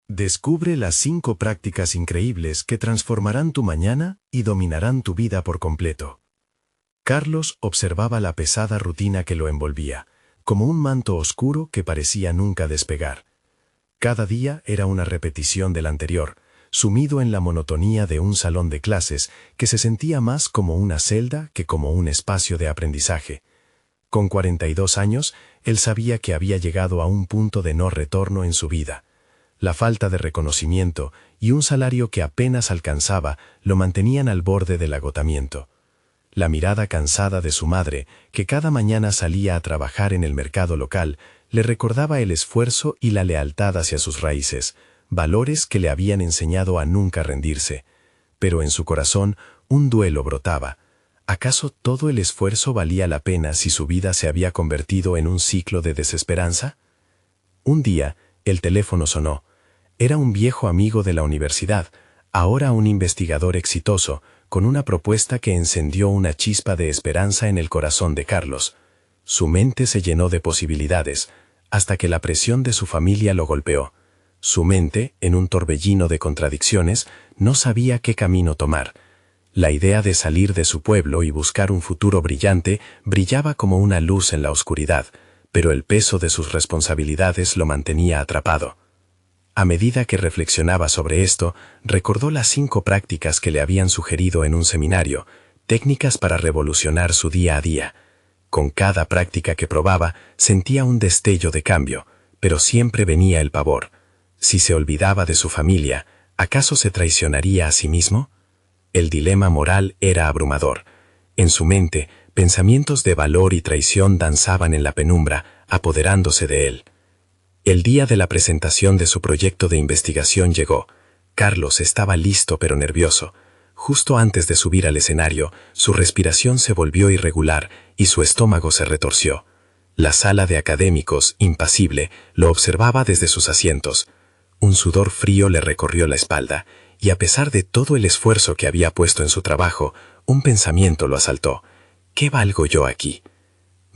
Descubre las 5 prácticas increíbles que transformarán tu mañana y dominarán tu vida por completo. Carlos observaba la pesada rutina que lo envolvía, como un manto oscuro que parecía nunca despegar. Cada día era una repetición del anterior, sumido en la monotonía de un salón de clases que se sentía más como una celda que como un espacio de aprendizaje. Con 42 años, él sabía que había llegado a un punto de no retorno en su vida. La falta de reconocimiento y un salario que apenas alcanzaba lo mantenían al borde del agotamiento. La mirada cansada de su madre, que cada mañana salía a trabajar en el mercado local, le recordaba el esfuerzo y la lealtad hacia sus raíces, valores que le habían enseñado a nunca rendirse. Pero en su corazón un duelo brotaba. ¿Acaso todo el esfuerzo valía la pena si su vida se había convertido en un ciclo de desesperanza? Un día, el teléfono sonó. Era un viejo amigo de la universidad, ahora un investigador exitoso, con una propuesta que encendió una chispa de esperanza en el corazón de Carlos. Su mente se llenó de posibilidades, hasta que la presión de su familia lo golpeó. Su mente, en un torbellino de contradicciones, no sabía qué camino tomar. La idea de salir de su pueblo y buscar un futuro brillante brillaba como una luz en la oscuridad, pero el peso de sus responsabilidades lo mantenía atrapado. A medida que reflexionaba sobre esto, recordó las 5 prácticas que le habían sugerido en un seminario, técnicas para revolucionar su día a día. Con cada práctica que probaba, sentía un destello de cambio, pero siempre venía el pavor. Si se olvidaba de su familia, ¿acaso se traicionaría a sí mismo? El dilema moral era abrumador. En su mente, pensamientos de valor y traición danzaban en la penumbra, apoderándose de él. El día de la presentación de su proyecto de investigación llegó. Carlos estaba listo pero nervioso. Justo antes de subir al escenario, su respiración se volvió irregular y su estómago se retorció. La sala de académicos, impasible, lo observaba desde sus asientos. Un sudor frío le recorrió la espalda, y a pesar de todo el esfuerzo que había puesto en su trabajo, un pensamiento lo asaltó. ¿Qué valgo yo aquí?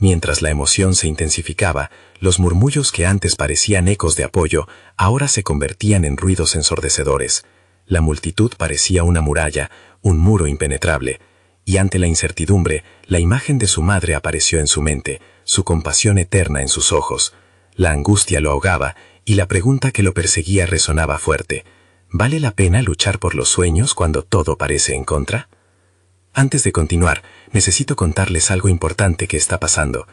Mientras la emoción se intensificaba, los murmullos que antes parecían ecos de apoyo, ahora se convertían en ruidos ensordecedores. La multitud parecía una muralla, un muro impenetrable, y ante la incertidumbre, la imagen de su madre apareció en su mente, su compasión eterna en sus ojos. La angustia lo ahogaba, y la pregunta que lo perseguía resonaba fuerte. ¿Vale la pena luchar por los sueños cuando todo parece en contra? Antes de continuar, necesito contarles algo importante que está pasando.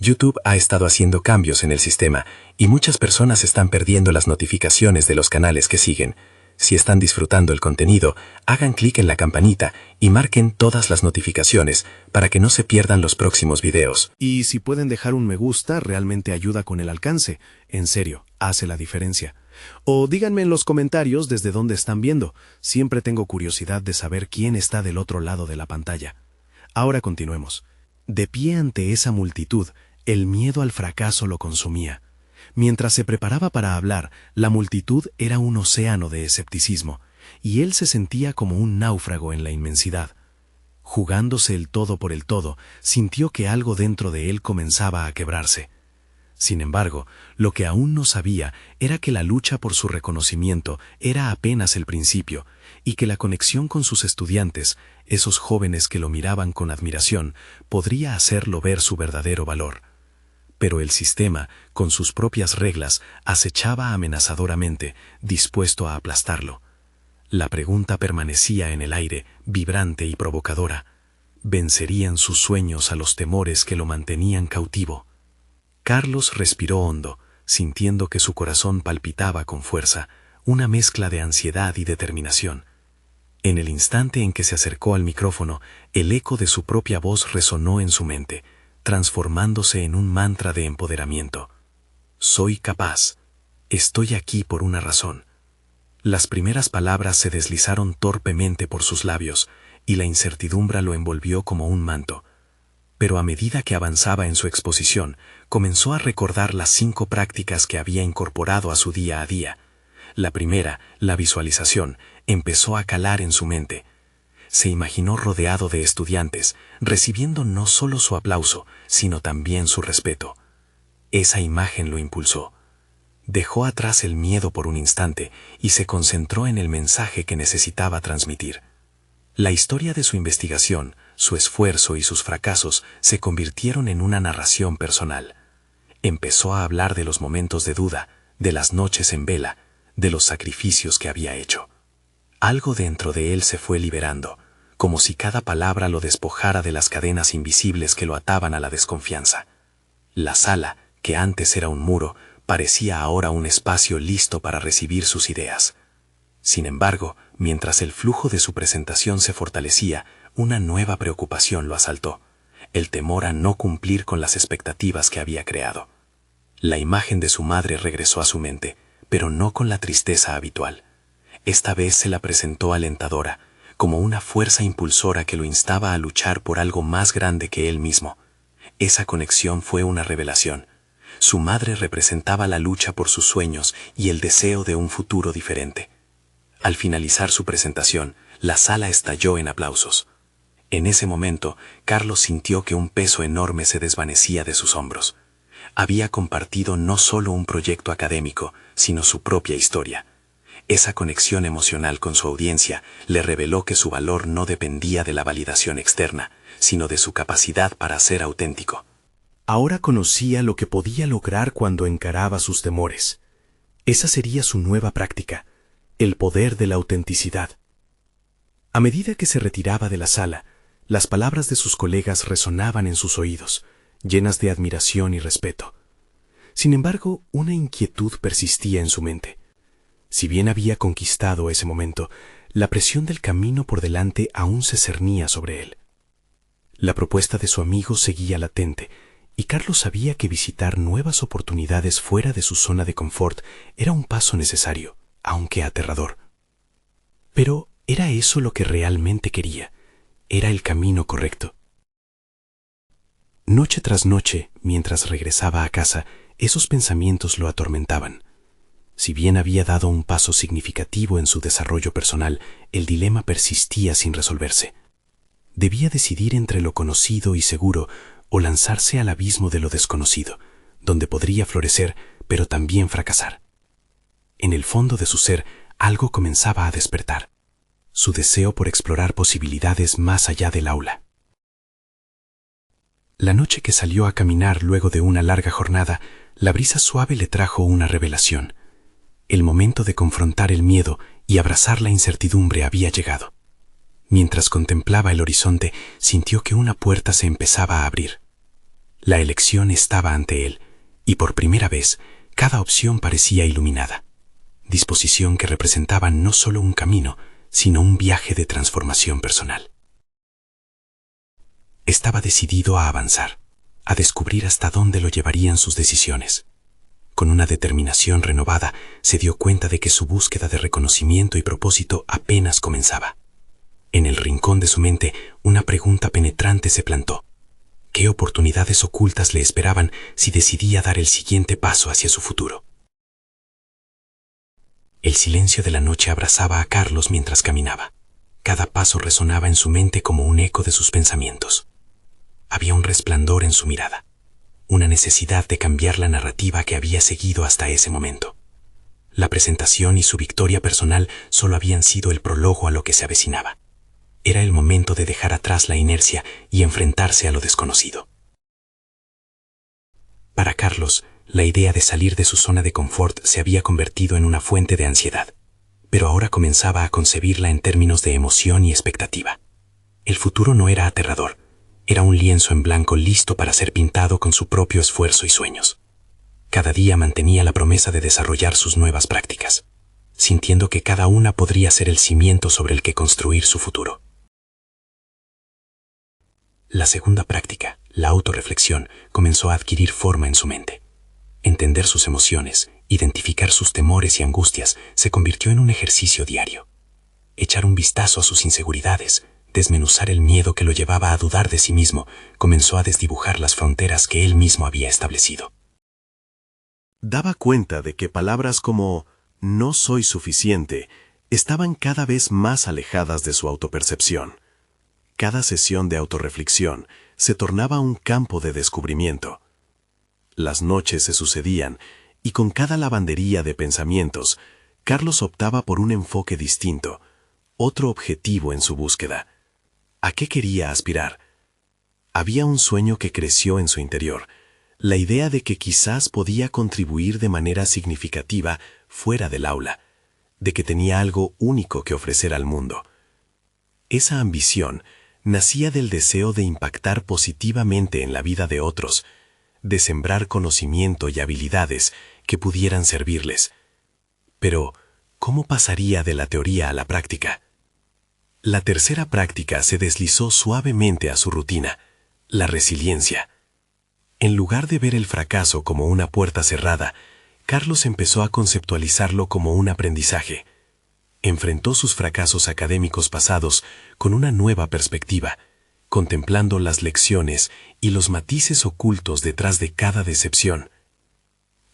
YouTube ha estado haciendo cambios en el sistema y muchas personas están perdiendo las notificaciones de los canales que siguen. Si están disfrutando el contenido, hagan clic en la campanita y marquen todas las notificaciones para que no se pierdan los próximos videos. Y si pueden dejar un me gusta, realmente ayuda con el alcance. En serio, hace la diferencia. O díganme en los comentarios desde dónde están viendo. Siempre tengo curiosidad de saber quién está del otro lado de la pantalla. Ahora continuemos. De pie ante esa multitud, el miedo al fracaso lo consumía. Mientras se preparaba para hablar, la multitud era un océano de escepticismo, y él se sentía como un náufrago en la inmensidad. Jugándose el todo por el todo, sintió que algo dentro de él comenzaba a quebrarse. Sin embargo, lo que aún no sabía era que la lucha por su reconocimiento era apenas el principio, y que la conexión con sus estudiantes, esos jóvenes que lo miraban con admiración, podría hacerlo ver su verdadero valor. Pero el sistema, con sus propias reglas, acechaba amenazadoramente, dispuesto a aplastarlo. La pregunta permanecía en el aire, vibrante y provocadora. ¿Vencerían sus sueños a los temores que lo mantenían cautivo? Carlos respiró hondo, sintiendo que su corazón palpitaba con fuerza, una mezcla de ansiedad y determinación. En el instante en que se acercó al micrófono, el eco de su propia voz resonó en su mente, transformándose en un mantra de empoderamiento. Soy capaz. Estoy aquí por una razón. Las primeras palabras se deslizaron torpemente por sus labios, y la incertidumbre lo envolvió como un manto. Pero a medida que avanzaba en su exposición, comenzó a recordar las 5 prácticas que había incorporado a su día a día. La primera, la visualización, empezó a calar en su mente. Se imaginó rodeado de estudiantes, recibiendo no solo su aplauso, sino también su respeto. Esa imagen lo impulsó. Dejó atrás el miedo por un instante y se concentró en el mensaje que necesitaba transmitir. La historia de su investigación, su esfuerzo y sus fracasos se convirtieron en una narración personal. Empezó a hablar de los momentos de duda, de las noches en vela, de los sacrificios que había hecho. Algo dentro de él se fue liberando, como si cada palabra lo despojara de las cadenas invisibles que lo ataban a la desconfianza. La sala, que antes era un muro, parecía ahora un espacio listo para recibir sus ideas. Sin embargo, mientras el flujo de su presentación se fortalecía, una nueva preocupación lo asaltó: el temor a no cumplir con las expectativas que había creado. La imagen de su madre regresó a su mente, pero no con la tristeza habitual. Esta vez se la presentó alentadora, como una fuerza impulsora que lo instaba a luchar por algo más grande que él mismo. Esa conexión fue una revelación. Su madre representaba la lucha por sus sueños y el deseo de un futuro diferente. Al finalizar su presentación, la sala estalló en aplausos. En ese momento, Carlos sintió que un peso enorme se desvanecía de sus hombros. Había compartido no solo un proyecto académico, sino su propia historia. Esa conexión emocional con su audiencia le reveló que su valor no dependía de la validación externa, sino de su capacidad para ser auténtico. Ahora conocía lo que podía lograr cuando encaraba sus temores. Esa sería su nueva práctica, el poder de la autenticidad. A medida que se retiraba de la sala, las palabras de sus colegas resonaban en sus oídos, llenas de admiración y respeto. Sin embargo, una inquietud persistía en su mente. Si bien había conquistado ese momento, la presión del camino por delante aún se cernía sobre él. La propuesta de su amigo seguía latente, y Carlos sabía que visitar nuevas oportunidades fuera de su zona de confort era un paso necesario, aunque aterrador. Pero ¿era eso lo que realmente quería? ¿Era el camino correcto? Noche tras noche, mientras regresaba a casa, esos pensamientos lo atormentaban. Si bien había dado un paso significativo en su desarrollo personal, el dilema persistía sin resolverse. Debía decidir entre lo conocido y seguro o lanzarse al abismo de lo desconocido, donde podría florecer, pero también fracasar. En el fondo de su ser, algo comenzaba a despertar: su deseo por explorar posibilidades más allá del aula. La noche que salió a caminar luego de una larga jornada, la brisa suave le trajo una revelación. El momento de confrontar el miedo y abrazar la incertidumbre había llegado. Mientras contemplaba el horizonte, sintió que una puerta se empezaba a abrir. La elección estaba ante él, y por primera vez, cada opción parecía iluminada. Disposición que representaba no solo un camino, sino un viaje de transformación personal. Estaba decidido a avanzar, a descubrir hasta dónde lo llevarían sus decisiones. Con una determinación renovada, se dio cuenta de que su búsqueda de reconocimiento y propósito apenas comenzaba. En el rincón de su mente, una pregunta penetrante se plantó: ¿qué oportunidades ocultas le esperaban si decidía dar el siguiente paso hacia su futuro? El silencio de la noche abrazaba a Carlos mientras caminaba. Cada paso resonaba en su mente como un eco de sus pensamientos. Había un resplandor en su mirada, una necesidad de cambiar la narrativa que había seguido hasta ese momento. La presentación y su victoria personal solo habían sido el prólogo a lo que se avecinaba. Era el momento de dejar atrás la inercia y enfrentarse a lo desconocido. Para Carlos, la idea de salir de su zona de confort se había convertido en una fuente de ansiedad, pero ahora comenzaba a concebirla en términos de emoción y expectativa. El futuro no era aterrador, era un lienzo en blanco listo para ser pintado con su propio esfuerzo y sueños. Cada día mantenía la promesa de desarrollar sus nuevas prácticas, sintiendo que cada una podría ser el cimiento sobre el que construir su futuro. La segunda práctica, la autorreflexión, comenzó a adquirir forma en su mente. Entender sus emociones, identificar sus temores y angustias, se convirtió en un ejercicio diario. Echar un vistazo a sus inseguridades, desmenuzar el miedo que lo llevaba a dudar de sí mismo, comenzó a desdibujar las fronteras que él mismo había establecido. Daba cuenta de que palabras como «no soy suficiente» estaban cada vez más alejadas de su autopercepción. Cada sesión de autorreflexión se tornaba un campo de descubrimiento. Las noches se sucedían Y con cada lavandería de pensamientos, Carlos optaba por un enfoque distinto, otro objetivo en su búsqueda. ¿A qué quería aspirar? Había un sueño que creció en su interior, la idea de que quizás podía contribuir de manera significativa fuera del aula, de que tenía algo único que ofrecer al mundo. Esa ambición nacía del deseo de impactar positivamente en la vida de otros, de sembrar conocimiento y habilidades que pudieran servirles. Pero, ¿cómo pasaría de la teoría a la práctica? La tercera práctica se deslizó suavemente a su rutina, la resiliencia. En lugar de ver el fracaso como una puerta cerrada, Carlos empezó a conceptualizarlo como un aprendizaje. Enfrentó sus fracasos académicos pasados con una nueva perspectiva, contemplando las lecciones y los matices ocultos detrás de cada decepción.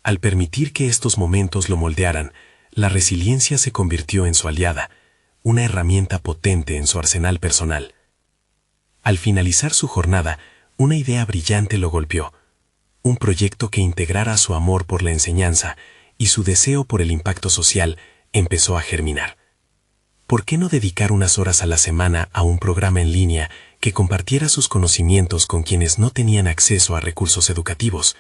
Al permitir que estos momentos lo moldearan, la resiliencia se convirtió en su aliada, una herramienta potente en su arsenal personal. Al finalizar su jornada, una idea brillante lo golpeó, un proyecto que integrara su amor por la enseñanza y su deseo por el impacto social empezó a germinar. ¿Por qué no dedicar unas horas a la semana a un programa en línea que compartiera sus conocimientos con quienes no tenían acceso a recursos educativos?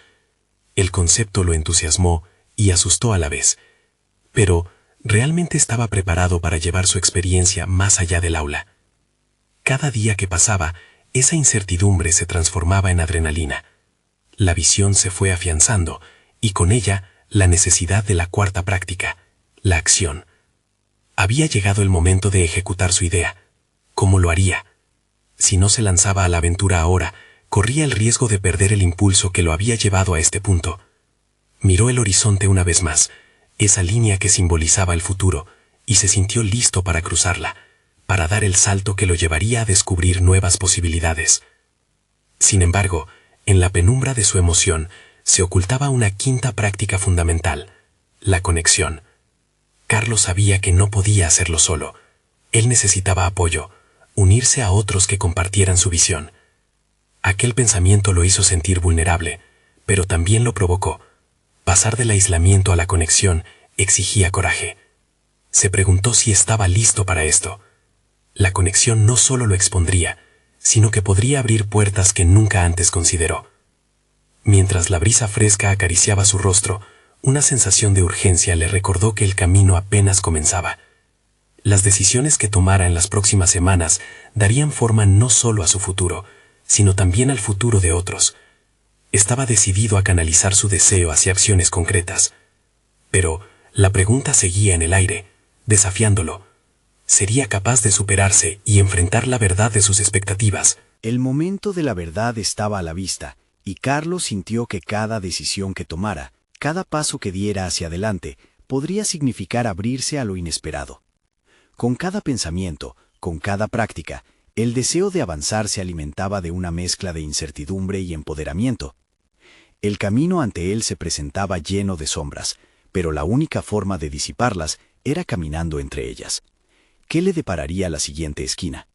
El concepto lo entusiasmó y asustó a la vez, pero ¿realmente estaba preparado para llevar su experiencia más allá del aula? Cada día que pasaba, esa incertidumbre se transformaba en adrenalina. La visión se fue afianzando y con ella la necesidad de la cuarta práctica, la acción. Había llegado el momento de ejecutar su idea. ¿Cómo lo haría? Si no se lanzaba a la aventura ahora, corría el riesgo de perder el impulso que lo había llevado a este punto. Miró el horizonte una vez más, esa línea que simbolizaba el futuro, y se sintió listo para cruzarla, para dar el salto que lo llevaría a descubrir nuevas posibilidades. Sin embargo, en la penumbra de su emoción, se ocultaba una quinta práctica fundamental, la conexión. Carlos sabía que no podía hacerlo solo. Él necesitaba apoyo, unirse a otros que compartieran su visión. Aquel pensamiento lo hizo sentir vulnerable, pero también lo provocó. Pasar del aislamiento a la conexión exigía coraje. Se preguntó si estaba listo para esto. La conexión no solo lo expondría, sino que podría abrir puertas que nunca antes consideró. Mientras la brisa fresca acariciaba su rostro, una sensación de urgencia le recordó que el camino apenas comenzaba. Las decisiones que tomara en las próximas semanas darían forma no solo a su futuro, sino también al futuro de otros. Estaba decidido a canalizar su deseo hacia acciones concretas. Pero la pregunta seguía en el aire, desafiándolo. ¿Sería capaz de superarse y enfrentar la verdad de sus expectativas? El momento de la verdad estaba a la vista, y Carlos sintió que cada decisión que tomara, cada paso que diera hacia adelante, podría significar abrirse a lo inesperado. Con cada pensamiento, con cada práctica, el deseo de avanzar se alimentaba de una mezcla de incertidumbre y empoderamiento. El camino ante él se presentaba lleno de sombras, pero la única forma de disiparlas era caminando entre ellas. ¿Qué le depararía la siguiente esquina?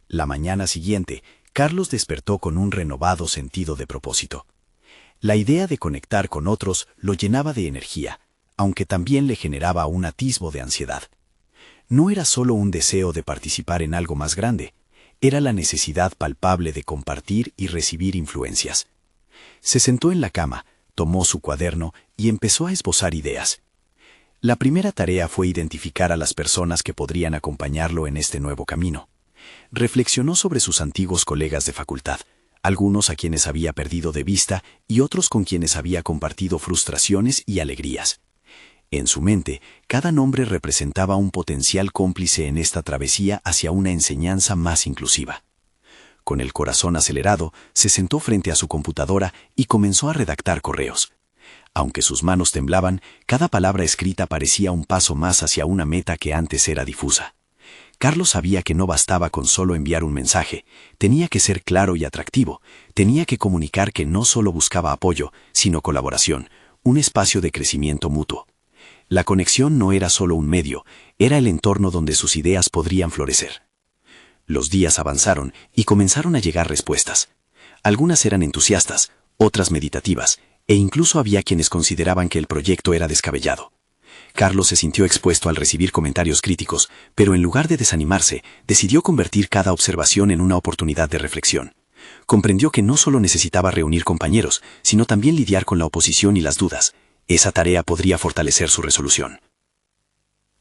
La mañana siguiente, Carlos despertó con un renovado sentido de propósito. La idea de conectar con otros lo llenaba de energía, aunque también le generaba un atisbo de ansiedad. No era solo un deseo de participar en algo más grande, era la necesidad palpable de compartir y recibir influencias. Se sentó en la cama, tomó su cuaderno y empezó a esbozar ideas. La primera tarea fue identificar a las personas que podrían acompañarlo en este nuevo camino. Reflexionó sobre sus antiguos colegas de facultad, algunos a quienes había perdido de vista y otros con quienes había compartido frustraciones y alegrías. En su mente, cada nombre representaba un potencial cómplice en esta travesía hacia una enseñanza más inclusiva. Con el corazón acelerado, se sentó frente a su computadora y comenzó a redactar correos. Aunque sus manos temblaban, cada palabra escrita parecía un paso más hacia una meta que antes era difusa. Carlos sabía que no bastaba con solo enviar un mensaje, tenía que ser claro y atractivo, tenía que comunicar que no solo buscaba apoyo, sino colaboración, un espacio de crecimiento mutuo. La conexión no era solo un medio, era el entorno donde sus ideas podrían florecer. Los días avanzaron y comenzaron a llegar respuestas. Algunas eran entusiastas, otras meditativas, e incluso había quienes consideraban que el proyecto era descabellado. Carlos se sintió expuesto al recibir comentarios críticos, pero en lugar de desanimarse, decidió convertir cada observación en una oportunidad de reflexión. Comprendió que no solo necesitaba reunir compañeros, sino también lidiar con la oposición y las dudas. Esa tarea podría fortalecer su resolución.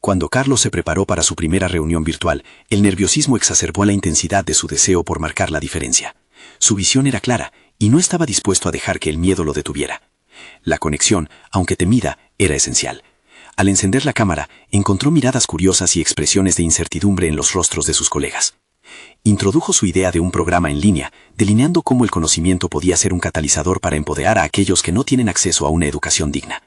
Cuando Carlos se preparó para su primera reunión virtual, el nerviosismo exacerbó la intensidad de su deseo por marcar la diferencia. Su visión era clara, y no estaba dispuesto a dejar que el miedo lo detuviera. La conexión, aunque temida, era esencial. Al encender la cámara, encontró miradas curiosas y expresiones de incertidumbre en los rostros de sus colegas. Introdujo su idea de un programa en línea, delineando cómo el conocimiento podía ser un catalizador para empoderar a aquellos que no tienen acceso a una educación digna.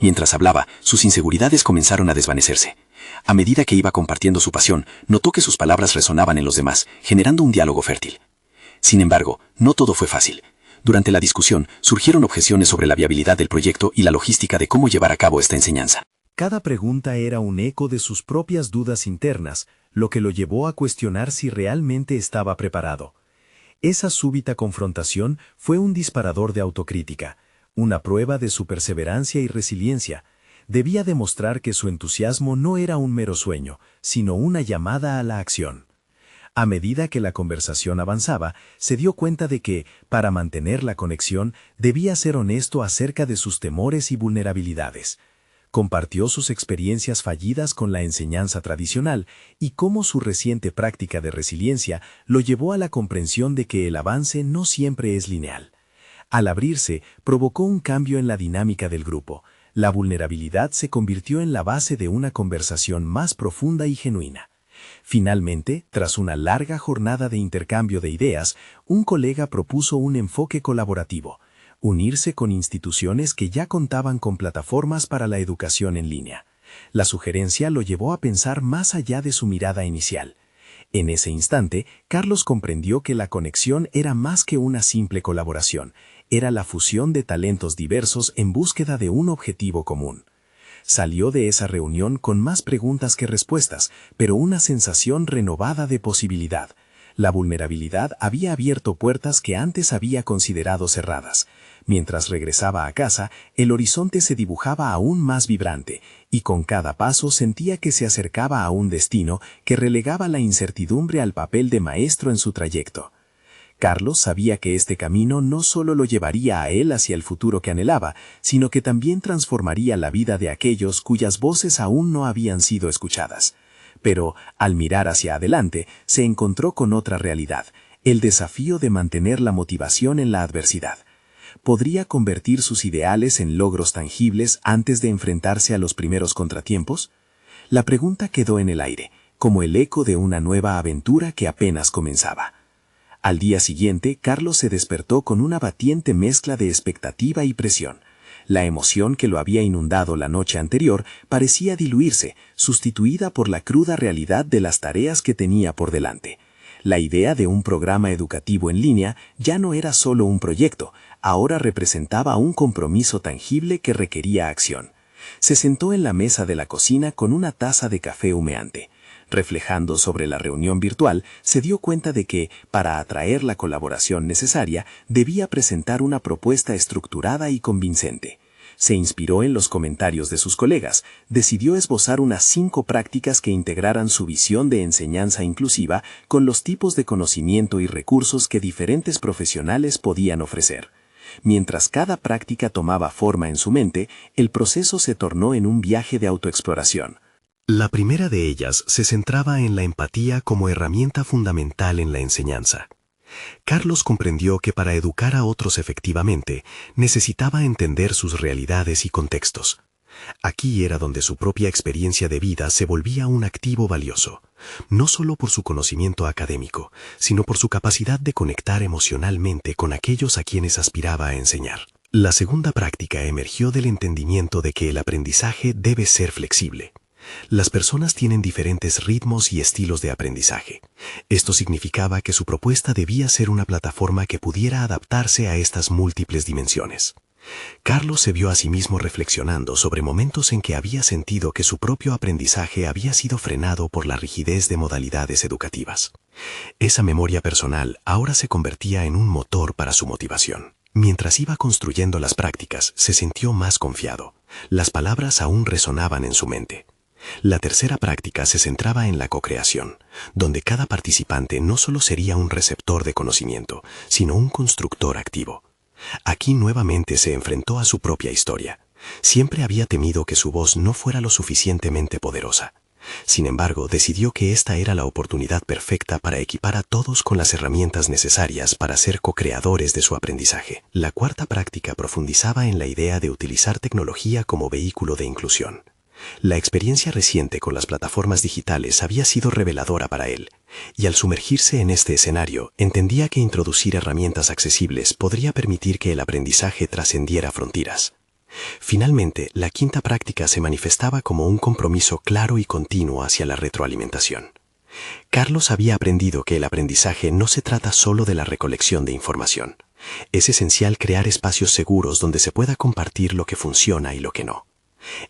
Mientras hablaba, sus inseguridades comenzaron a desvanecerse. A medida que iba compartiendo su pasión, notó que sus palabras resonaban en los demás, generando un diálogo fértil. Sin embargo, no todo fue fácil. Durante la discusión, surgieron objeciones sobre la viabilidad del proyecto y la logística de cómo llevar a cabo esta enseñanza. Cada pregunta era un eco de sus propias dudas internas, lo que lo llevó a cuestionar si realmente estaba preparado. Esa súbita confrontación fue un disparador de autocrítica, una prueba de su perseverancia y resiliencia. Debía demostrar que su entusiasmo no era un mero sueño, sino una llamada a la acción. A medida que la conversación avanzaba, se dio cuenta de que, para mantener la conexión, debía ser honesto acerca de sus temores y vulnerabilidades. Compartió sus experiencias fallidas con la enseñanza tradicional y cómo su reciente práctica de resiliencia lo llevó a la comprensión de que el avance no siempre es lineal. Al abrirse, provocó un cambio en la dinámica del grupo. La vulnerabilidad se convirtió en la base de una conversación más profunda y genuina. Finalmente, tras una larga jornada de intercambio de ideas, un colega propuso un enfoque colaborativo: unirse con instituciones que ya contaban con plataformas para la educación en línea. La sugerencia lo llevó a pensar más allá de su mirada inicial. En ese instante, Carlos comprendió que la conexión era más que una simple colaboración, era la fusión de talentos diversos en búsqueda de un objetivo común. Salió de esa reunión con más preguntas que respuestas, pero una sensación renovada de posibilidad. La vulnerabilidad había abierto puertas que antes había considerado cerradas. Mientras regresaba a casa, el horizonte se dibujaba aún más vibrante, y con cada paso sentía que se acercaba a un destino que relegaba la incertidumbre al papel de maestro en su trayecto. Carlos sabía que este camino no solo lo llevaría a él hacia el futuro que anhelaba, sino que también transformaría la vida de aquellos cuyas voces aún no habían sido escuchadas. Pero, al mirar hacia adelante, se encontró con otra realidad: el desafío de mantener la motivación en la adversidad. ¿Podría convertir sus ideales en logros tangibles antes de enfrentarse a los primeros contratiempos? La pregunta quedó en el aire, como el eco de una nueva aventura que apenas comenzaba. Al día siguiente, Carlos se despertó con una batiente mezcla de expectativa y presión. La emoción que lo había inundado la noche anterior parecía diluirse, sustituida por la cruda realidad de las tareas que tenía por delante. La idea de un programa educativo en línea ya no era solo un proyecto, ahora representaba un compromiso tangible que requería acción. Se sentó en la mesa de la cocina con una taza de café humeante. Reflejando sobre la reunión virtual, se dio cuenta de que, para atraer la colaboración necesaria, debía presentar una propuesta estructurada y convincente. Se inspiró en los comentarios de sus colegas, decidió esbozar unas 5 prácticas que integraran su visión de enseñanza inclusiva con los tipos de conocimiento y recursos que diferentes profesionales podían ofrecer. Mientras cada práctica tomaba forma en su mente, el proceso se tornó en un viaje de autoexploración. La primera de ellas se centraba en la empatía como herramienta fundamental en la enseñanza. Carlos comprendió que para educar a otros efectivamente, necesitaba entender sus realidades y contextos. Aquí era donde su propia experiencia de vida se volvía un activo valioso, no solo por su conocimiento académico, sino por su capacidad de conectar emocionalmente con aquellos a quienes aspiraba a enseñar. La segunda práctica emergió del entendimiento de que el aprendizaje debe ser flexible. Las personas tienen diferentes ritmos y estilos de aprendizaje. Esto significaba que su propuesta debía ser una plataforma que pudiera adaptarse a estas múltiples dimensiones. Carlos se vio a sí mismo reflexionando sobre momentos en que había sentido que su propio aprendizaje había sido frenado por la rigidez de modalidades educativas. Esa memoria personal ahora se convertía en un motor para su motivación. Mientras iba construyendo las prácticas, se sintió más confiado. Las palabras aún resonaban en su mente. La tercera práctica se centraba en la cocreación, donde cada participante no solo sería un receptor de conocimiento, sino un constructor activo. Aquí nuevamente se enfrentó a su propia historia. Siempre había temido que su voz no fuera lo suficientemente poderosa. Sin embargo, decidió que esta era la oportunidad perfecta para equipar a todos con las herramientas necesarias para ser co-creadores de su aprendizaje. La cuarta práctica profundizaba en la idea de utilizar tecnología como vehículo de inclusión. La experiencia reciente con las plataformas digitales había sido reveladora para él, y al sumergirse en este escenario, entendía que introducir herramientas accesibles podría permitir que el aprendizaje trascendiera fronteras. Finalmente, la quinta práctica se manifestaba como un compromiso claro y continuo hacia la retroalimentación. Carlos había aprendido que el aprendizaje no se trata solo de la recolección de información. Es esencial crear espacios seguros donde se pueda compartir lo que funciona y lo que no.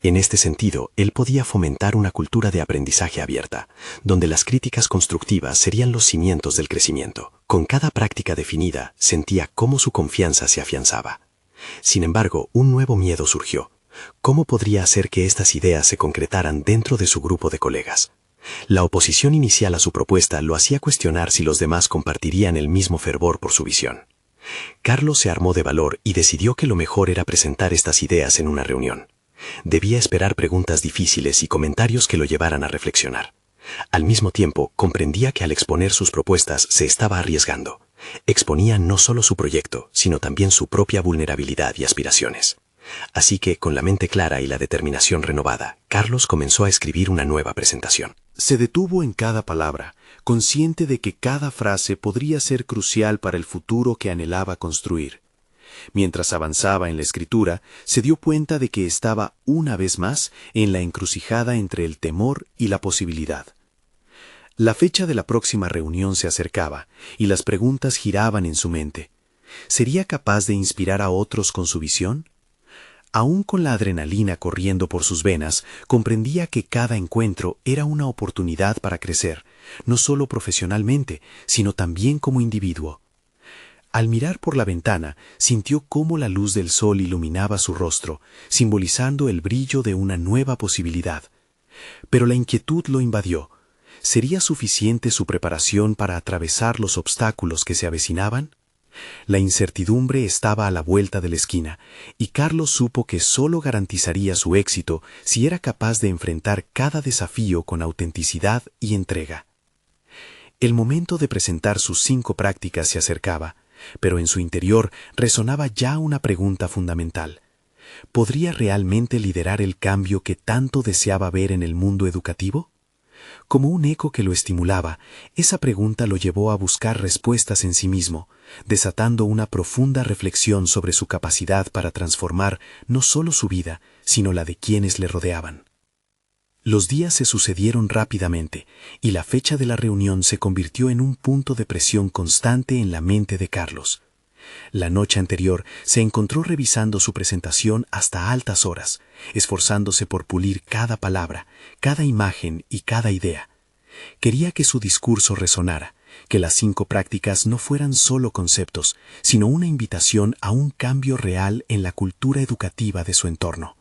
En este sentido, él podía fomentar una cultura de aprendizaje abierta, donde las críticas constructivas serían los cimientos del crecimiento. Con cada práctica definida, sentía cómo su confianza se afianzaba. Sin embargo, un nuevo miedo surgió. ¿Cómo podría hacer que estas ideas se concretaran dentro de su grupo de colegas? La oposición inicial a su propuesta lo hacía cuestionar si los demás compartirían el mismo fervor por su visión. Carlos se armó de valor y decidió que lo mejor era presentar estas ideas en una reunión. Debía esperar preguntas difíciles y comentarios que lo llevaran a reflexionar. Al mismo tiempo, comprendía que al exponer sus propuestas se estaba arriesgando. Exponía no solo su proyecto, sino también su propia vulnerabilidad y aspiraciones. Así que, con la mente clara y la determinación renovada, Carlos comenzó a escribir una nueva presentación. Se detuvo en cada palabra, consciente de que cada frase podría ser crucial para el futuro que anhelaba construir. Mientras avanzaba en la escritura, se dio cuenta de que estaba, una vez más, en la encrucijada entre el temor y la posibilidad. La fecha de la próxima reunión se acercaba, y las preguntas giraban en su mente. ¿Sería capaz de inspirar a otros con su visión? Aún con la adrenalina corriendo por sus venas, comprendía que cada encuentro era una oportunidad para crecer, no solo profesionalmente, sino también como individuo. Al mirar por la ventana, sintió cómo la luz del sol iluminaba su rostro, simbolizando el brillo de una nueva posibilidad. Pero la inquietud lo invadió. ¿Sería suficiente su preparación para atravesar los obstáculos que se avecinaban? La incertidumbre estaba a la vuelta de la esquina, y Carlos supo que solo garantizaría su éxito si era capaz de enfrentar cada desafío con autenticidad y entrega. El momento de presentar sus 5 prácticas se acercaba, pero en su interior resonaba ya una pregunta fundamental. ¿Podría realmente liderar el cambio que tanto deseaba ver en el mundo educativo? Como un eco que lo estimulaba, esa pregunta lo llevó a buscar respuestas en sí mismo, desatando una profunda reflexión sobre su capacidad para transformar no solo su vida, sino la de quienes le rodeaban. Los días se sucedieron rápidamente, y la fecha de la reunión se convirtió en un punto de presión constante en la mente de Carlos. La noche anterior se encontró revisando su presentación hasta altas horas, esforzándose por pulir cada palabra, cada imagen y cada idea. Quería que su discurso resonara, que las 5 prácticas no fueran solo conceptos, sino una invitación a un cambio real en la cultura educativa de su entorno.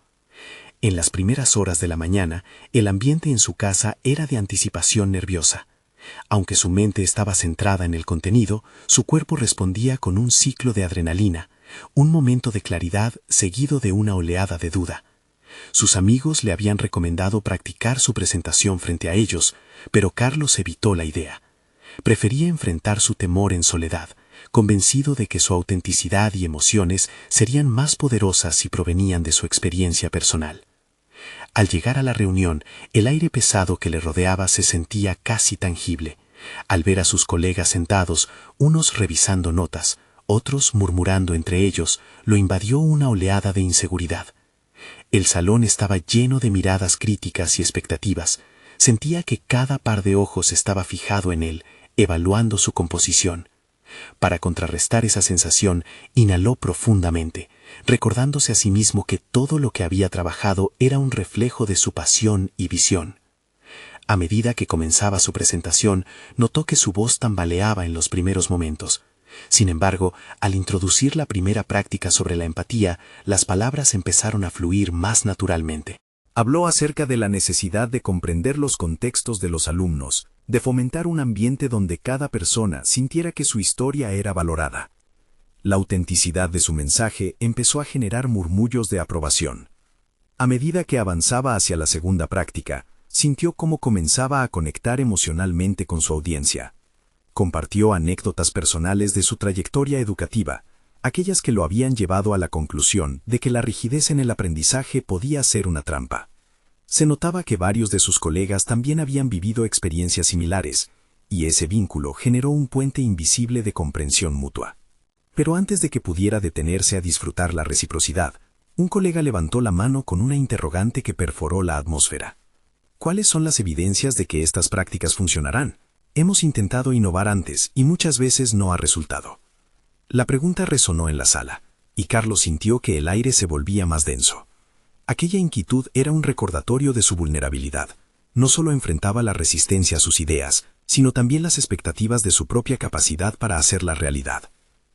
En las primeras horas de la mañana, el ambiente en su casa era de anticipación nerviosa. Aunque su mente estaba centrada en el contenido, su cuerpo respondía con un ciclo de adrenalina, un momento de claridad seguido de una oleada de duda. Sus amigos le habían recomendado practicar su presentación frente a ellos, pero Carlos evitó la idea. Prefería enfrentar su temor en soledad, convencido de que su autenticidad y emociones serían más poderosas si provenían de su experiencia personal. Al llegar a la reunión, el aire pesado que le rodeaba se sentía casi tangible. Al ver a sus colegas sentados, unos revisando notas, otros murmurando entre ellos, lo invadió una oleada de inseguridad. El salón estaba lleno de miradas críticas y expectativas. Sentía que cada par de ojos estaba fijado en él, evaluando su composición. Para contrarrestar esa sensación, inhaló profundamente, recordándose a sí mismo que todo lo que había trabajado era un reflejo de su pasión y visión. A medida que comenzaba su presentación, notó que su voz tambaleaba en los primeros momentos. Sin embargo, al introducir la primera práctica sobre la empatía, las palabras empezaron a fluir más naturalmente. Habló acerca de la necesidad de comprender los contextos de los alumnos, de fomentar un ambiente donde cada persona sintiera que su historia era valorada. La autenticidad de su mensaje empezó a generar murmullos de aprobación. A medida que avanzaba hacia la segunda práctica, sintió cómo comenzaba a conectar emocionalmente con su audiencia. Compartió anécdotas personales de su trayectoria educativa, aquellas que lo habían llevado a la conclusión de que la rigidez en el aprendizaje podía ser una trampa. Se notaba que varios de sus colegas también habían vivido experiencias similares, y ese vínculo generó un puente invisible de comprensión mutua. Pero antes de que pudiera detenerse a disfrutar la reciprocidad, un colega levantó la mano con una interrogante que perforó la atmósfera. ¿Cuáles son las evidencias de que estas prácticas funcionarán? Hemos intentado innovar antes y muchas veces no ha resultado. La pregunta resonó en la sala, y Carlos sintió que el aire se volvía más denso. Aquella inquietud era un recordatorio de su vulnerabilidad. No solo enfrentaba la resistencia a sus ideas, sino también las expectativas de su propia capacidad para hacerla realidad.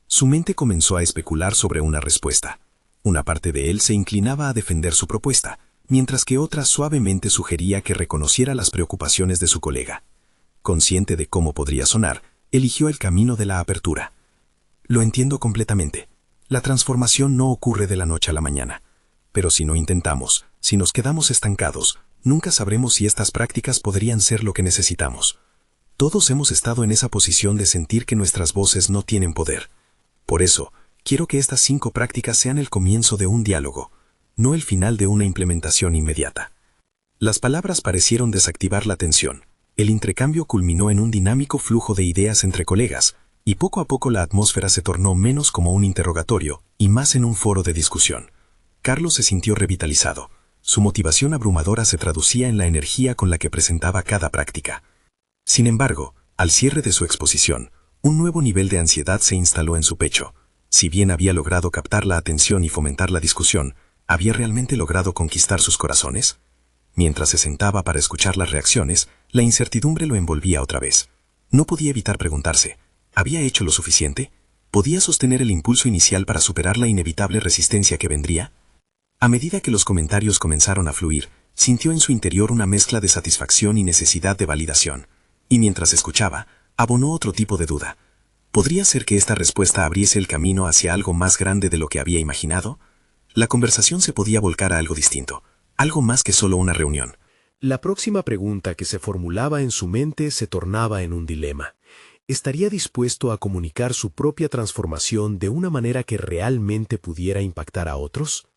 Su mente comenzó a especular sobre una respuesta. Una parte de él se inclinaba a defender su propuesta, mientras que otra suavemente sugería que reconociera las preocupaciones de su colega. Consciente de cómo podría sonar, eligió el camino de la apertura. Lo entiendo completamente. La transformación no ocurre de la noche a la mañana. Pero si no intentamos, si nos quedamos estancados, nunca sabremos si estas prácticas podrían ser lo que necesitamos. Todos hemos estado en esa posición de sentir que nuestras voces no tienen poder. Por eso, quiero que estas 5 prácticas sean el comienzo de un diálogo, no el final de una implementación inmediata. Las palabras parecieron desactivar la tensión. El intercambio culminó en un dinámico flujo de ideas entre colegas, y poco a poco la atmósfera se tornó menos como un interrogatorio y más en un foro de discusión. Carlos se sintió revitalizado. Su motivación abrumadora se traducía en la energía con la que presentaba cada práctica. Sin embargo, al cierre de su exposición, un nuevo nivel de ansiedad se instaló en su pecho. Si bien había logrado captar la atención y fomentar la discusión, ¿había realmente logrado conquistar sus corazones? Mientras se sentaba para escuchar las reacciones, la incertidumbre lo envolvía otra vez. No podía evitar preguntarse, ¿había hecho lo suficiente? ¿Podía sostener el impulso inicial para superar la inevitable resistencia que vendría? A medida que los comentarios comenzaron a fluir, sintió en su interior una mezcla de satisfacción y necesidad de validación. Y mientras escuchaba, abonó otro tipo de duda. ¿Podría ser que esta respuesta abriese el camino hacia algo más grande de lo que había imaginado? La conversación se podía volcar a algo distinto, algo más que solo una reunión. La próxima pregunta que se formulaba en su mente se tornaba en un dilema. ¿Estaría dispuesto a comunicar su propia transformación de una manera que realmente pudiera impactar a otros?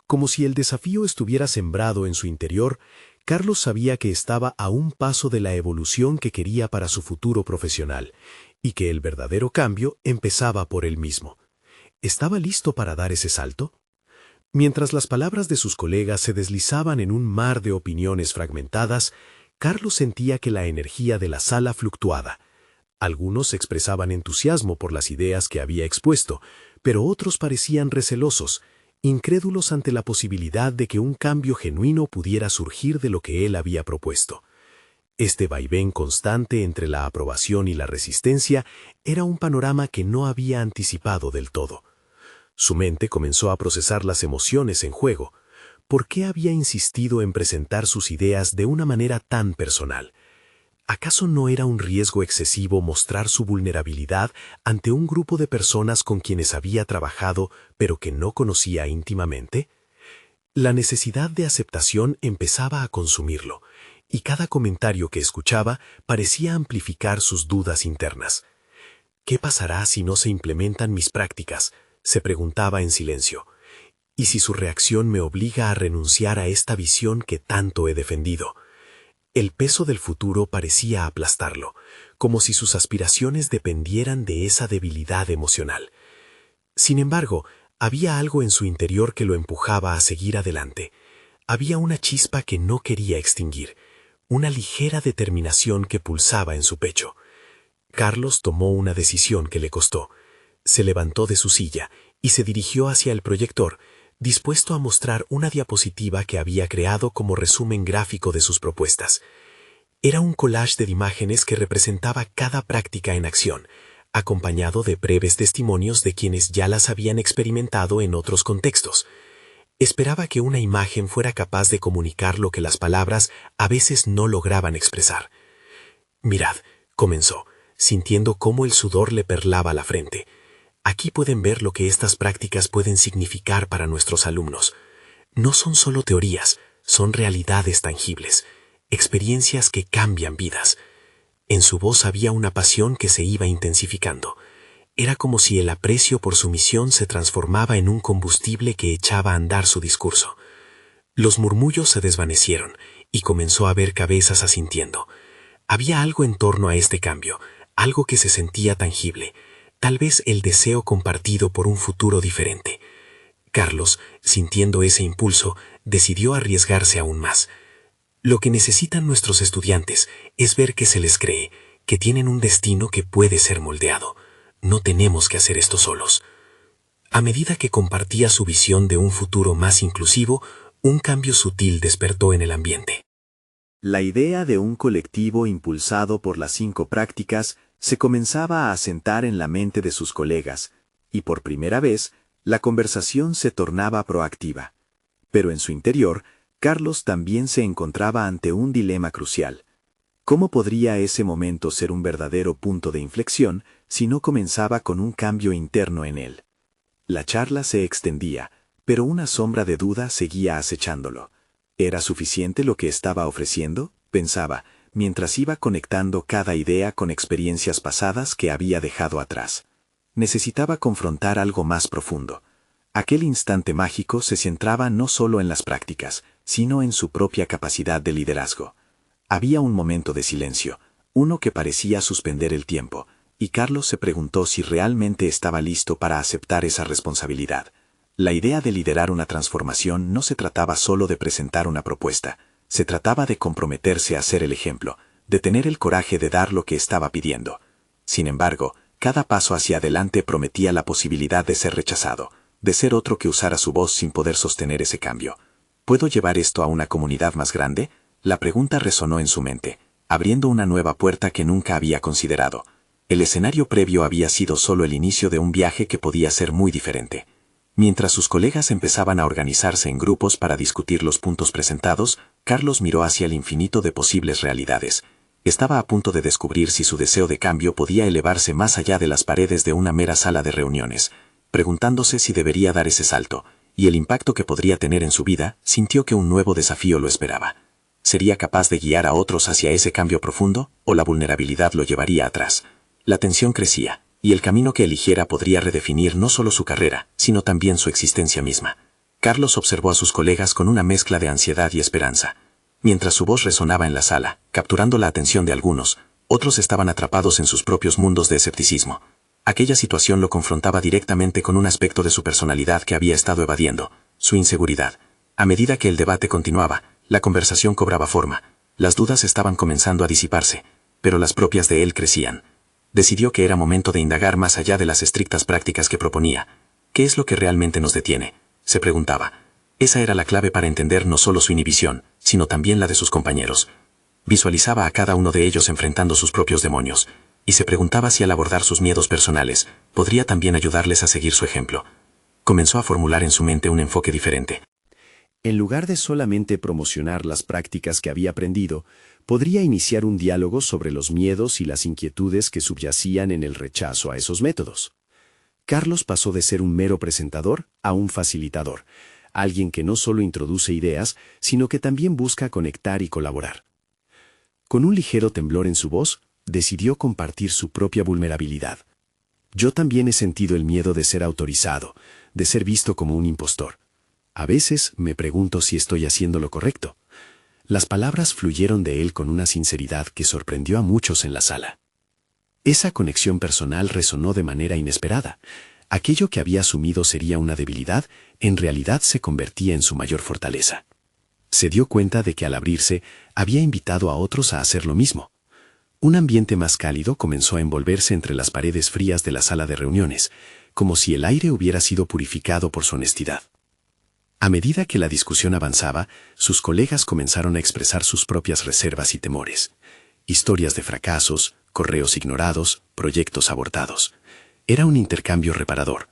Como si el desafío estuviera sembrado en su interior, Carlos sabía que estaba a un paso de la evolución que quería para su futuro profesional, y que el verdadero cambio empezaba por él mismo. ¿Estaba listo para dar ese salto? Mientras las palabras de sus colegas se deslizaban en un mar de opiniones fragmentadas, Carlos sentía que la energía de la sala fluctuaba. Algunos expresaban entusiasmo por las ideas que había expuesto, pero otros parecían recelosos, incrédulos ante la posibilidad de que un cambio genuino pudiera surgir de lo que él había propuesto. Este vaivén constante entre la aprobación y la resistencia era un panorama que no había anticipado del todo. Su mente comenzó a procesar las emociones en juego. ¿Por qué había insistido en presentar sus ideas de una manera tan personal? ¿Acaso no era un riesgo excesivo mostrar su vulnerabilidad ante un grupo de personas con quienes había trabajado pero que no conocía íntimamente? La necesidad de aceptación empezaba a consumirlo, y cada comentario que escuchaba parecía amplificar sus dudas internas. ¿Qué pasará si no se implementan mis prácticas?, se preguntaba en silencio. ¿Y si su reacción me obliga a renunciar a esta visión que tanto he defendido? El peso del futuro parecía aplastarlo, como si sus aspiraciones dependieran de esa debilidad emocional. Sin embargo, había algo en su interior que lo empujaba a seguir adelante. Había una chispa que no quería extinguir, una ligera determinación que pulsaba en su pecho. Carlos tomó una decisión que le costó. Se levantó de su silla y se dirigió hacia el proyector, dispuesto a mostrar una diapositiva que había creado como resumen gráfico de sus propuestas. Era un collage de imágenes que representaba cada práctica en acción, acompañado de breves testimonios de quienes ya las habían experimentado en otros contextos. Esperaba que una imagen fuera capaz de comunicar lo que las palabras a veces no lograban expresar. Mirad, comenzó, sintiendo cómo el sudor le perlaba la frente. Aquí pueden ver lo que estas prácticas pueden significar para nuestros alumnos. No son solo teorías, son realidades tangibles, experiencias que cambian vidas. En su voz había una pasión que se iba intensificando. Era como si el aprecio por su misión se transformaba en un combustible que echaba a andar su discurso. Los murmullos se desvanecieron y comenzó a ver cabezas asintiendo. Había algo en torno a este cambio, algo que se sentía tangible, tal vez el deseo compartido por un futuro diferente. Carlos, sintiendo ese impulso, decidió arriesgarse aún más. Lo que necesitan nuestros estudiantes es ver que se les cree, que tienen un destino que puede ser moldeado. No tenemos que hacer esto solos. A medida que compartía su visión de un futuro más inclusivo, un cambio sutil despertó en el ambiente. La idea de un colectivo impulsado por las 5 prácticas se comenzaba a asentar en la mente de sus colegas, y por primera vez, la conversación se tornaba proactiva. Pero en su interior, Carlos también se encontraba ante un dilema crucial. ¿Cómo podría ese momento ser un verdadero punto de inflexión si no comenzaba con un cambio interno en él? La charla se extendía, pero una sombra de duda seguía acechándolo. ¿Era suficiente lo que estaba ofreciendo?, pensaba, mientras iba conectando cada idea con experiencias pasadas que había dejado atrás. Necesitaba confrontar algo más profundo. Aquel instante mágico se centraba no solo en las prácticas, sino en su propia capacidad de liderazgo. Había un momento de silencio, uno que parecía suspender el tiempo, y Carlos se preguntó si realmente estaba listo para aceptar esa responsabilidad. La idea de liderar una transformación no se trataba solo de presentar una propuesta, se trataba de comprometerse a ser el ejemplo, de tener el coraje de dar lo que estaba pidiendo. Sin embargo, cada paso hacia adelante prometía la posibilidad de ser rechazado, de ser otro que usara su voz sin poder sostener ese cambio. ¿Puedo llevar esto a una comunidad más grande? La pregunta resonó en su mente, abriendo una nueva puerta que nunca había considerado. El escenario previo había sido solo el inicio de un viaje que podía ser muy diferente. Mientras sus colegas empezaban a organizarse en grupos para discutir los puntos presentados, Carlos miró hacia el infinito de posibles realidades. Estaba a punto de descubrir si su deseo de cambio podía elevarse más allá de las paredes de una mera sala de reuniones. Preguntándose si debería dar ese salto, y el impacto que podría tener en su vida, sintió que un nuevo desafío lo esperaba. ¿Sería capaz de guiar a otros hacia ese cambio profundo, o la vulnerabilidad lo llevaría atrás? La tensión crecía, y el camino que eligiera podría redefinir no solo su carrera, sino también su existencia misma. Carlos observó a sus colegas con una mezcla de ansiedad y esperanza. Mientras su voz resonaba en la sala, capturando la atención de algunos, otros estaban atrapados en sus propios mundos de escepticismo. Aquella situación lo confrontaba directamente con un aspecto de su personalidad que había estado evadiendo, su inseguridad. A medida que el debate continuaba, la conversación cobraba forma. Las dudas estaban comenzando a disiparse, pero las propias de él crecían. Decidió que era momento de indagar más allá de las estrictas prácticas que proponía. ¿Qué es lo que realmente nos detiene?, se preguntaba. Esa era la clave para entender no solo su inhibición, sino también la de sus compañeros. Visualizaba a cada uno de ellos enfrentando sus propios demonios, y se preguntaba si al abordar sus miedos personales, podría también ayudarles a seguir su ejemplo. Comenzó a formular en su mente un enfoque diferente. En lugar de solamente promocionar las prácticas que había aprendido, podría iniciar un diálogo sobre los miedos y las inquietudes que subyacían en el rechazo a esos métodos. Carlos pasó de ser un mero presentador a un facilitador, alguien que no solo introduce ideas, sino que también busca conectar y colaborar. Con un ligero temblor en su voz, decidió compartir su propia vulnerabilidad. Yo también he sentido el miedo de ser autorizado, de ser visto como un impostor. A veces me pregunto si estoy haciendo lo correcto. Las palabras fluyeron de él con una sinceridad que sorprendió a muchos en la sala. Esa conexión personal resonó de manera inesperada. Aquello que había asumido sería una debilidad, en realidad se convertía en su mayor fortaleza. Se dio cuenta de que al abrirse, había invitado a otros a hacer lo mismo. Un ambiente más cálido comenzó a envolverse entre las paredes frías de la sala de reuniones, como si el aire hubiera sido purificado por su honestidad. A medida que la discusión avanzaba, sus colegas comenzaron a expresar sus propias reservas y temores. Historias de fracasos, correos ignorados, proyectos abortados. Era un intercambio reparador.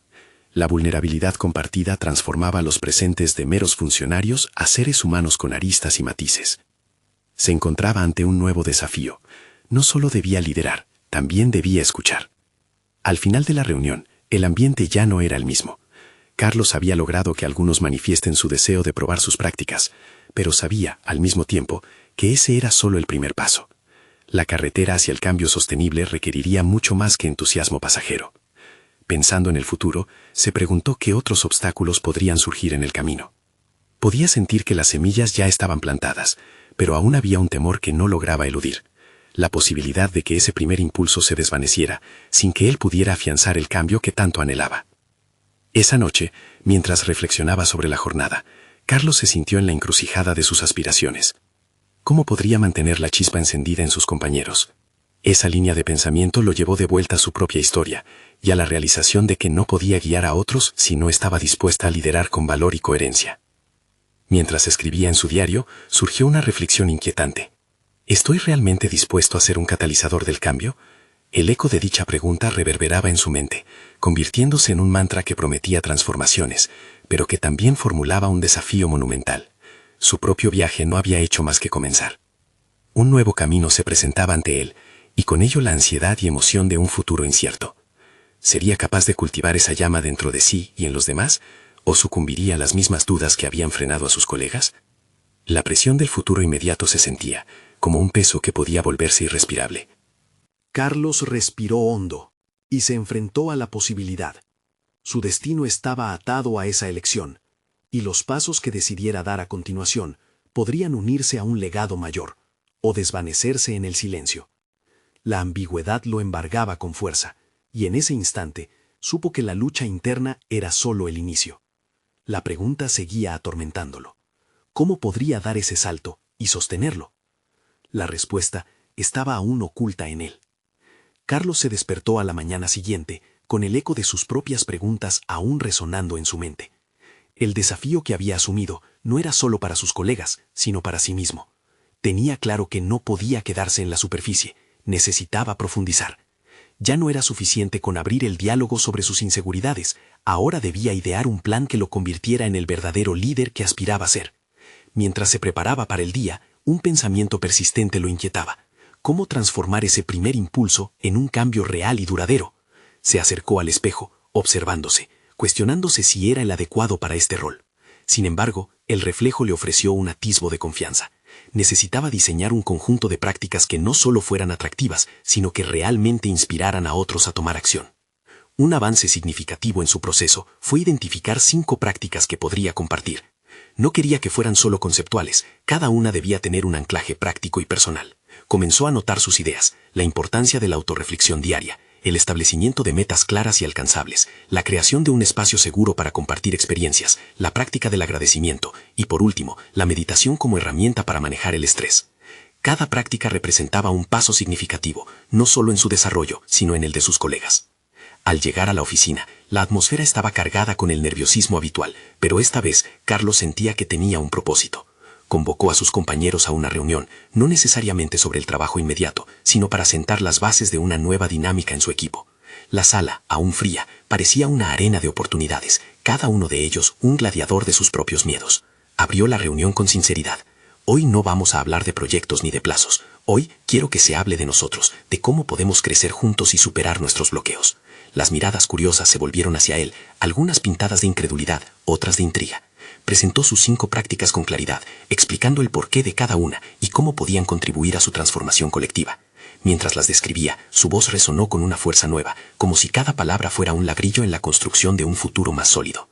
La vulnerabilidad compartida transformaba a los presentes de meros funcionarios a seres humanos con aristas y matices. Se encontraba ante un nuevo desafío. No solo debía liderar, también debía escuchar. Al final de la reunión, el ambiente ya no era el mismo. Carlos había logrado que algunos manifiesten su deseo de probar sus prácticas, pero sabía, al mismo tiempo, que ese era solo el primer paso. La carretera hacia el cambio sostenible requeriría mucho más que entusiasmo pasajero. Pensando en el futuro, se preguntó qué otros obstáculos podrían surgir en el camino. Podía sentir que las semillas ya estaban plantadas, pero aún había un temor que no lograba eludir. La posibilidad de que ese primer impulso se desvaneciera, sin que él pudiera afianzar el cambio que tanto anhelaba. Esa noche, mientras reflexionaba sobre la jornada, Carlos se sintió en la encrucijada de sus aspiraciones. ¿Cómo podría mantener la chispa encendida en sus compañeros? Esa línea de pensamiento lo llevó de vuelta a su propia historia y a la realización de que no podía guiar a otros si no estaba dispuesta a liderar con valor y coherencia. Mientras escribía en su diario, surgió una reflexión inquietante. ¿Estoy realmente dispuesto a ser un catalizador del cambio? El eco de dicha pregunta reverberaba en su mente, convirtiéndose en un mantra que prometía transformaciones, pero que también formulaba un desafío monumental. Su propio viaje no había hecho más que comenzar. Un nuevo camino se presentaba ante él, y con ello la ansiedad y emoción de un futuro incierto. ¿Sería capaz de cultivar esa llama dentro de sí y en los demás, o sucumbiría a las mismas dudas que habían frenado a sus colegas? La presión del futuro inmediato se sentía, como un peso que podía volverse irrespirable. Carlos respiró hondo y se enfrentó a la posibilidad. Su destino estaba atado a esa elección, y los pasos que decidiera dar a continuación podrían unirse a un legado mayor, o desvanecerse en el silencio. La ambigüedad lo embargaba con fuerza, y en ese instante supo que la lucha interna era solo el inicio. La pregunta seguía atormentándolo. ¿Cómo podría dar ese salto y sostenerlo? La respuesta estaba aún oculta en él. Carlos se despertó a la mañana siguiente, con el eco de sus propias preguntas aún resonando en su mente. El desafío que había asumido no era solo para sus colegas, sino para sí mismo. Tenía claro que no podía quedarse en la superficie, necesitaba profundizar. Ya no era suficiente con abrir el diálogo sobre sus inseguridades, ahora debía idear un plan que lo convirtiera en el verdadero líder que aspiraba a ser. Mientras se preparaba para el día, un pensamiento persistente lo inquietaba. ¿Cómo transformar ese primer impulso en un cambio real y duradero? Se acercó al espejo, observándose, cuestionándose si era el adecuado para este rol. Sin embargo, el reflejo le ofreció un atisbo de confianza. Necesitaba diseñar un conjunto de prácticas que no solo fueran atractivas, sino que realmente inspiraran a otros a tomar acción. Un avance significativo en su proceso fue identificar 5 prácticas que podría compartir. No quería que fueran solo conceptuales, cada una debía tener un anclaje práctico y personal. Comenzó a anotar sus ideas, la importancia de la autorreflexión diaria, el establecimiento de metas claras y alcanzables, la creación de un espacio seguro para compartir experiencias, la práctica del agradecimiento y, por último, la meditación como herramienta para manejar el estrés. Cada práctica representaba un paso significativo, no solo en su desarrollo, sino en el de sus colegas. Al llegar a la oficina, la atmósfera estaba cargada con el nerviosismo habitual, pero esta vez Carlos sentía que tenía un propósito. Convocó a sus compañeros a una reunión, no necesariamente sobre el trabajo inmediato, sino para sentar las bases de una nueva dinámica en su equipo. La sala, aún fría, parecía una arena de oportunidades, cada uno de ellos un gladiador de sus propios miedos. Abrió la reunión con sinceridad. Hoy no vamos a hablar de proyectos ni de plazos. Hoy quiero que se hable de nosotros, de cómo podemos crecer juntos y superar nuestros bloqueos. Las miradas curiosas se volvieron hacia él, algunas pintadas de incredulidad, otras de intriga. Presentó sus 5 prácticas con claridad, explicando el porqué de cada una y cómo podían contribuir a su transformación colectiva. Mientras las describía, su voz resonó con una fuerza nueva, como si cada palabra fuera un ladrillo en la construcción de un futuro más sólido.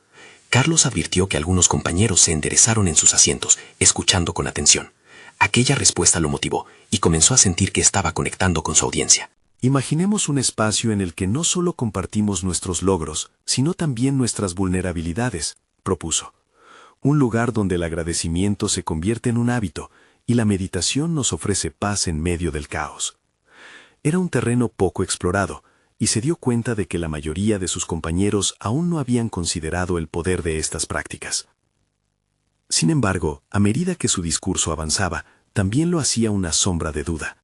Carlos advirtió que algunos compañeros se enderezaron en sus asientos, escuchando con atención. Aquella respuesta lo motivó y comenzó a sentir que estaba conectando con su audiencia. Imaginemos un espacio en el que no solo compartimos nuestros logros, sino también nuestras vulnerabilidades, propuso. Un lugar donde el agradecimiento se convierte en un hábito y la meditación nos ofrece paz en medio del caos. Era un terreno poco explorado, y se dio cuenta de que la mayoría de sus compañeros aún no habían considerado el poder de estas prácticas. Sin embargo, a medida que su discurso avanzaba, también lo hacía una sombra de duda.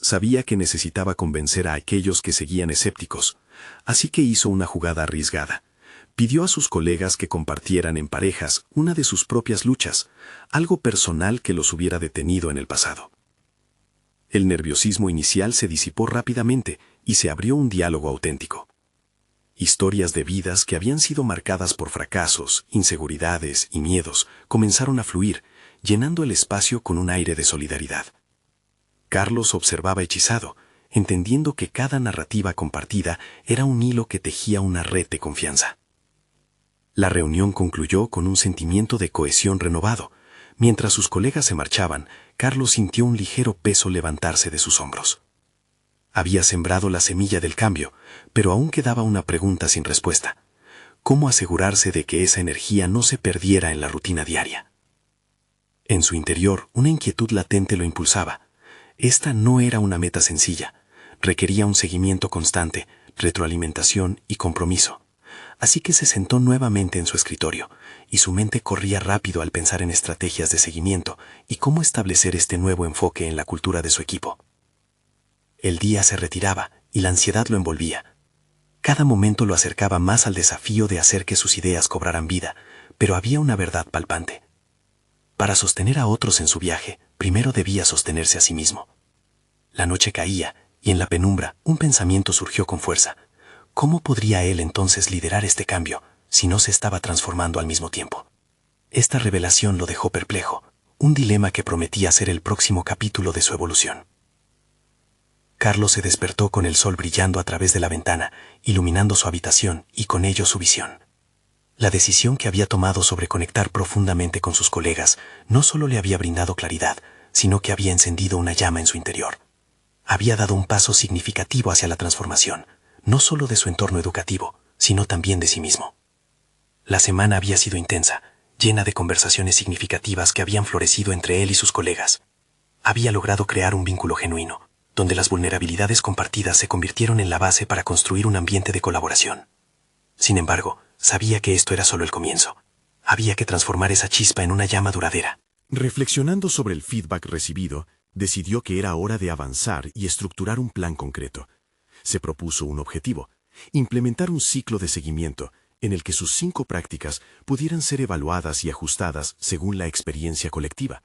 sabía que necesitaba convencer a aquellos que seguían escépticos, así que hizo una jugada arriesgada. Pidió a sus colegas que compartieran en parejas una de sus propias luchas, algo personal que los hubiera detenido en el pasado. El nerviosismo inicial se disipó rápidamente y se abrió un diálogo auténtico. Historias de vidas que habían sido marcadas por fracasos, inseguridades y miedos comenzaron a fluir, llenando el espacio con un aire de solidaridad. Carlos observaba hechizado, entendiendo que cada narrativa compartida era un hilo que tejía una red de confianza. La reunión concluyó con un sentimiento de cohesión renovado. Mientras sus colegas se marchaban, Carlos sintió un ligero peso levantarse de sus hombros. Había sembrado la semilla del cambio, pero aún quedaba una pregunta sin respuesta. ¿Cómo asegurarse de que esa energía no se perdiera en la rutina diaria? En su interior, una inquietud latente lo impulsaba. Esta no era una meta sencilla. Requería un seguimiento constante, retroalimentación y compromiso. Así que se sentó nuevamente en su escritorio, y su mente corría rápido al pensar en estrategias de seguimiento y cómo establecer este nuevo enfoque en la cultura de su equipo. El día se retiraba y la ansiedad lo envolvía. Cada momento lo acercaba más al desafío de hacer que sus ideas cobraran vida, pero había una verdad palpante. Para sostener a otros en su viaje, primero debía sostenerse a sí mismo. La noche caía, y en la penumbra un pensamiento surgió con fuerza. ¿Cómo podría él entonces liderar este cambio si no se estaba transformando al mismo tiempo? Esta revelación lo dejó perplejo, un dilema que prometía ser el próximo capítulo de su evolución. Carlos se despertó con el sol brillando a través de la ventana, iluminando su habitación y con ello su visión. La decisión que había tomado sobre conectar profundamente con sus colegas no solo le había brindado claridad, sino que había encendido una llama en su interior. Había dado un paso significativo hacia la transformación, no solo de su entorno educativo, sino también de sí mismo. La semana había sido intensa, llena de conversaciones significativas que habían florecido entre él y sus colegas. Había logrado crear un vínculo genuino, donde las vulnerabilidades compartidas se convirtieron en la base para construir un ambiente de colaboración. Sin embargo, sabía que esto era solo el comienzo. Había que transformar esa chispa en una llama duradera. Reflexionando sobre el feedback recibido, decidió que era hora de avanzar y estructurar un plan concreto. Se propuso un objetivo: implementar un ciclo de seguimiento en el que sus 5 prácticas pudieran ser evaluadas y ajustadas según la experiencia colectiva.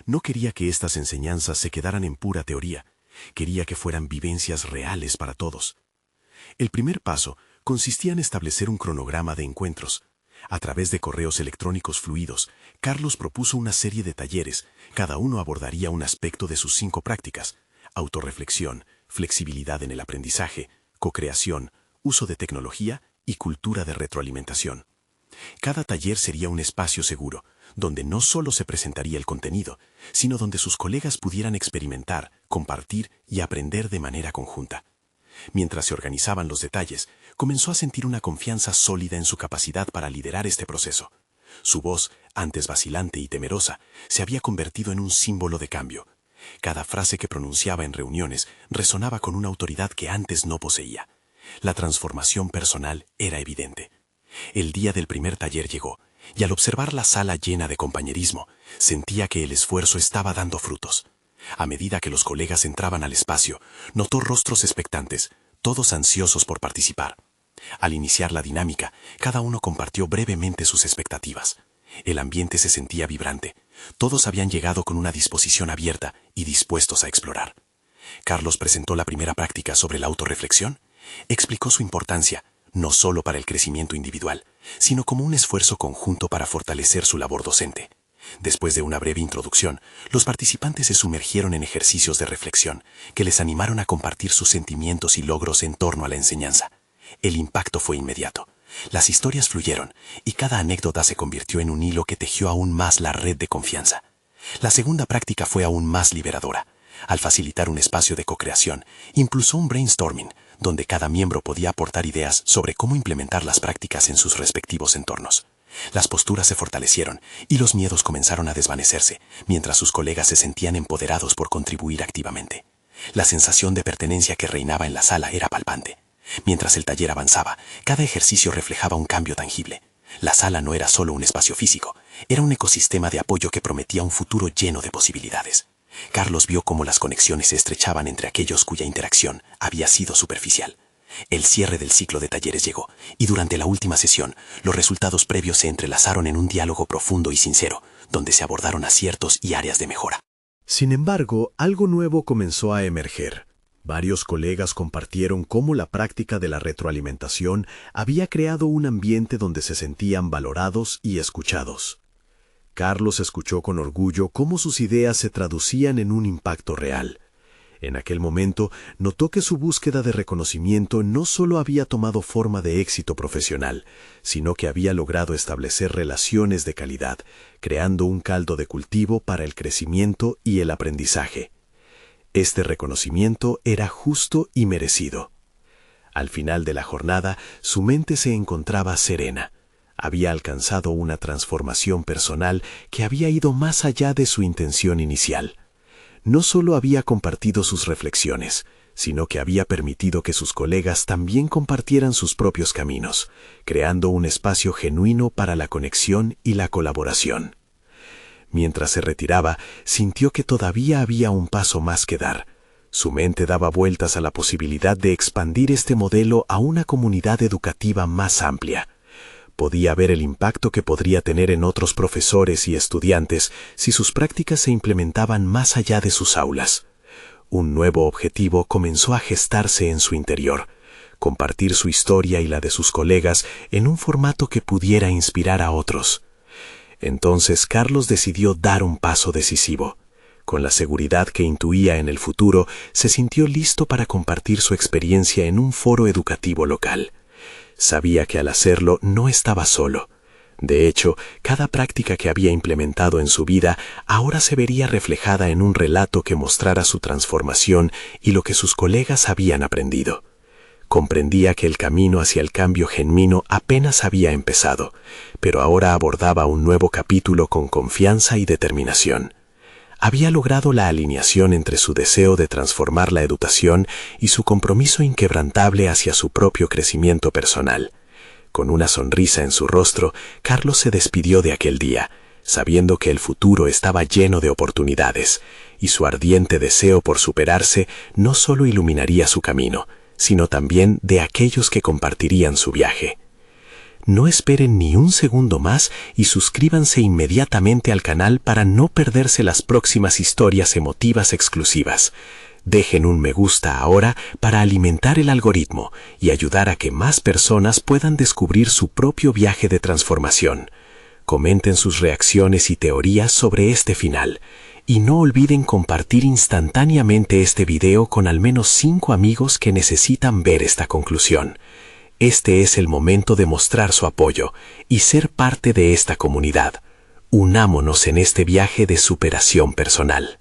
No quería que estas enseñanzas se quedaran en pura teoría, quería que fueran vivencias reales para todos. El primer paso consistía en establecer un cronograma de encuentros. A través de correos electrónicos fluidos, Carlos propuso una serie de talleres, cada uno abordaría un aspecto de sus 5 prácticas: autorreflexión, flexibilidad en el aprendizaje, cocreación, uso de tecnología y cultura de retroalimentación. Cada taller sería un espacio seguro, donde no solo se presentaría el contenido, sino donde sus colegas pudieran experimentar, compartir y aprender de manera conjunta. Mientras se organizaban los detalles, comenzó a sentir una confianza sólida en su capacidad para liderar este proceso. Su voz, antes vacilante y temerosa, se había convertido en un símbolo de cambio. Cada frase que pronunciaba en reuniones resonaba con una autoridad que antes no poseía. La transformación personal era evidente. El día del primer taller llegó, y al observar la sala llena de compañerismo, sentía que el esfuerzo estaba dando frutos. A medida que los colegas entraban al espacio, notó rostros expectantes, todos ansiosos por participar. Al iniciar la dinámica, cada uno compartió brevemente sus expectativas. El ambiente se sentía vibrante. Todos habían llegado con una disposición abierta y dispuestos a explorar. Carlos presentó la primera práctica sobre la autorreflexión. Explicó su importancia, no solo para el crecimiento individual, sino como un esfuerzo conjunto para fortalecer su labor docente. Después de una breve introducción, los participantes se sumergieron en ejercicios de reflexión que les animaron a compartir sus sentimientos y logros en torno a la enseñanza. El impacto fue inmediato. Las historias fluyeron y cada anécdota se convirtió en un hilo que tejió aún más la red de confianza. La segunda práctica fue aún más liberadora. Al facilitar un espacio de cocreación, impulsó un brainstorming, donde cada miembro podía aportar ideas sobre cómo implementar las prácticas en sus respectivos entornos. Las posturas se fortalecieron y los miedos comenzaron a desvanecerse, mientras sus colegas se sentían empoderados por contribuir activamente. La sensación de pertenencia que reinaba en la sala era palpante. Mientras el taller avanzaba, cada ejercicio reflejaba un cambio tangible. La sala no era solo un espacio físico, era un ecosistema de apoyo que prometía un futuro lleno de posibilidades. Carlos vio cómo las conexiones se estrechaban entre aquellos cuya interacción había sido superficial. El cierre del ciclo de talleres llegó, y durante la última sesión, los resultados previos se entrelazaron en un diálogo profundo y sincero, donde se abordaron aciertos y áreas de mejora. Sin embargo, algo nuevo comenzó a emerger. Varios colegas compartieron cómo la práctica de la retroalimentación había creado un ambiente donde se sentían valorados y escuchados. Carlos escuchó con orgullo cómo sus ideas se traducían en un impacto real. En aquel momento, notó que su búsqueda de reconocimiento no solo había tomado forma de éxito profesional, sino que había logrado establecer relaciones de calidad, creando un caldo de cultivo para el crecimiento y el aprendizaje. Este reconocimiento era justo y merecido. Al final de la jornada, su mente se encontraba serena. Había alcanzado una transformación personal que había ido más allá de su intención inicial. No solo había compartido sus reflexiones, sino que había permitido que sus colegas también compartieran sus propios caminos, creando un espacio genuino para la conexión y la colaboración. Mientras se retiraba, sintió que todavía había un paso más que dar. Su mente daba vueltas a la posibilidad de expandir este modelo a una comunidad educativa más amplia. Podía ver el impacto que podría tener en otros profesores y estudiantes si sus prácticas se implementaban más allá de sus aulas. Un nuevo objetivo comenzó a gestarse en su interior: compartir su historia y la de sus colegas en un formato que pudiera inspirar a otros. Entonces Carlos decidió dar un paso decisivo. Con la seguridad que intuía en el futuro, se sintió listo para compartir su experiencia en un foro educativo local. Sabía que al hacerlo no estaba solo. De hecho, cada práctica que había implementado en su vida ahora se vería reflejada en un relato que mostrara su transformación y lo que sus colegas habían aprendido. Comprendía que el camino hacia el cambio genuino apenas había empezado, pero ahora abordaba un nuevo capítulo con confianza y determinación. Había logrado la alineación entre su deseo de transformar la educación y su compromiso inquebrantable hacia su propio crecimiento personal. Con una sonrisa en su rostro, Carlos se despidió de aquel día, sabiendo que el futuro estaba lleno de oportunidades, y su ardiente deseo por superarse no solo iluminaría su camino, sino también de aquellos que compartirían su viaje. No esperen ni un segundo más y suscríbanse inmediatamente al canal para no perderse las próximas historias emotivas exclusivas. Dejen un me gusta ahora para alimentar el algoritmo y ayudar a que más personas puedan descubrir su propio viaje de transformación. Comenten sus reacciones y teorías sobre este final. Y no olviden compartir instantáneamente este video con al menos 5 amigos que necesitan ver esta conclusión. Este es el momento de mostrar su apoyo y ser parte de esta comunidad. Unámonos en este viaje de superación personal.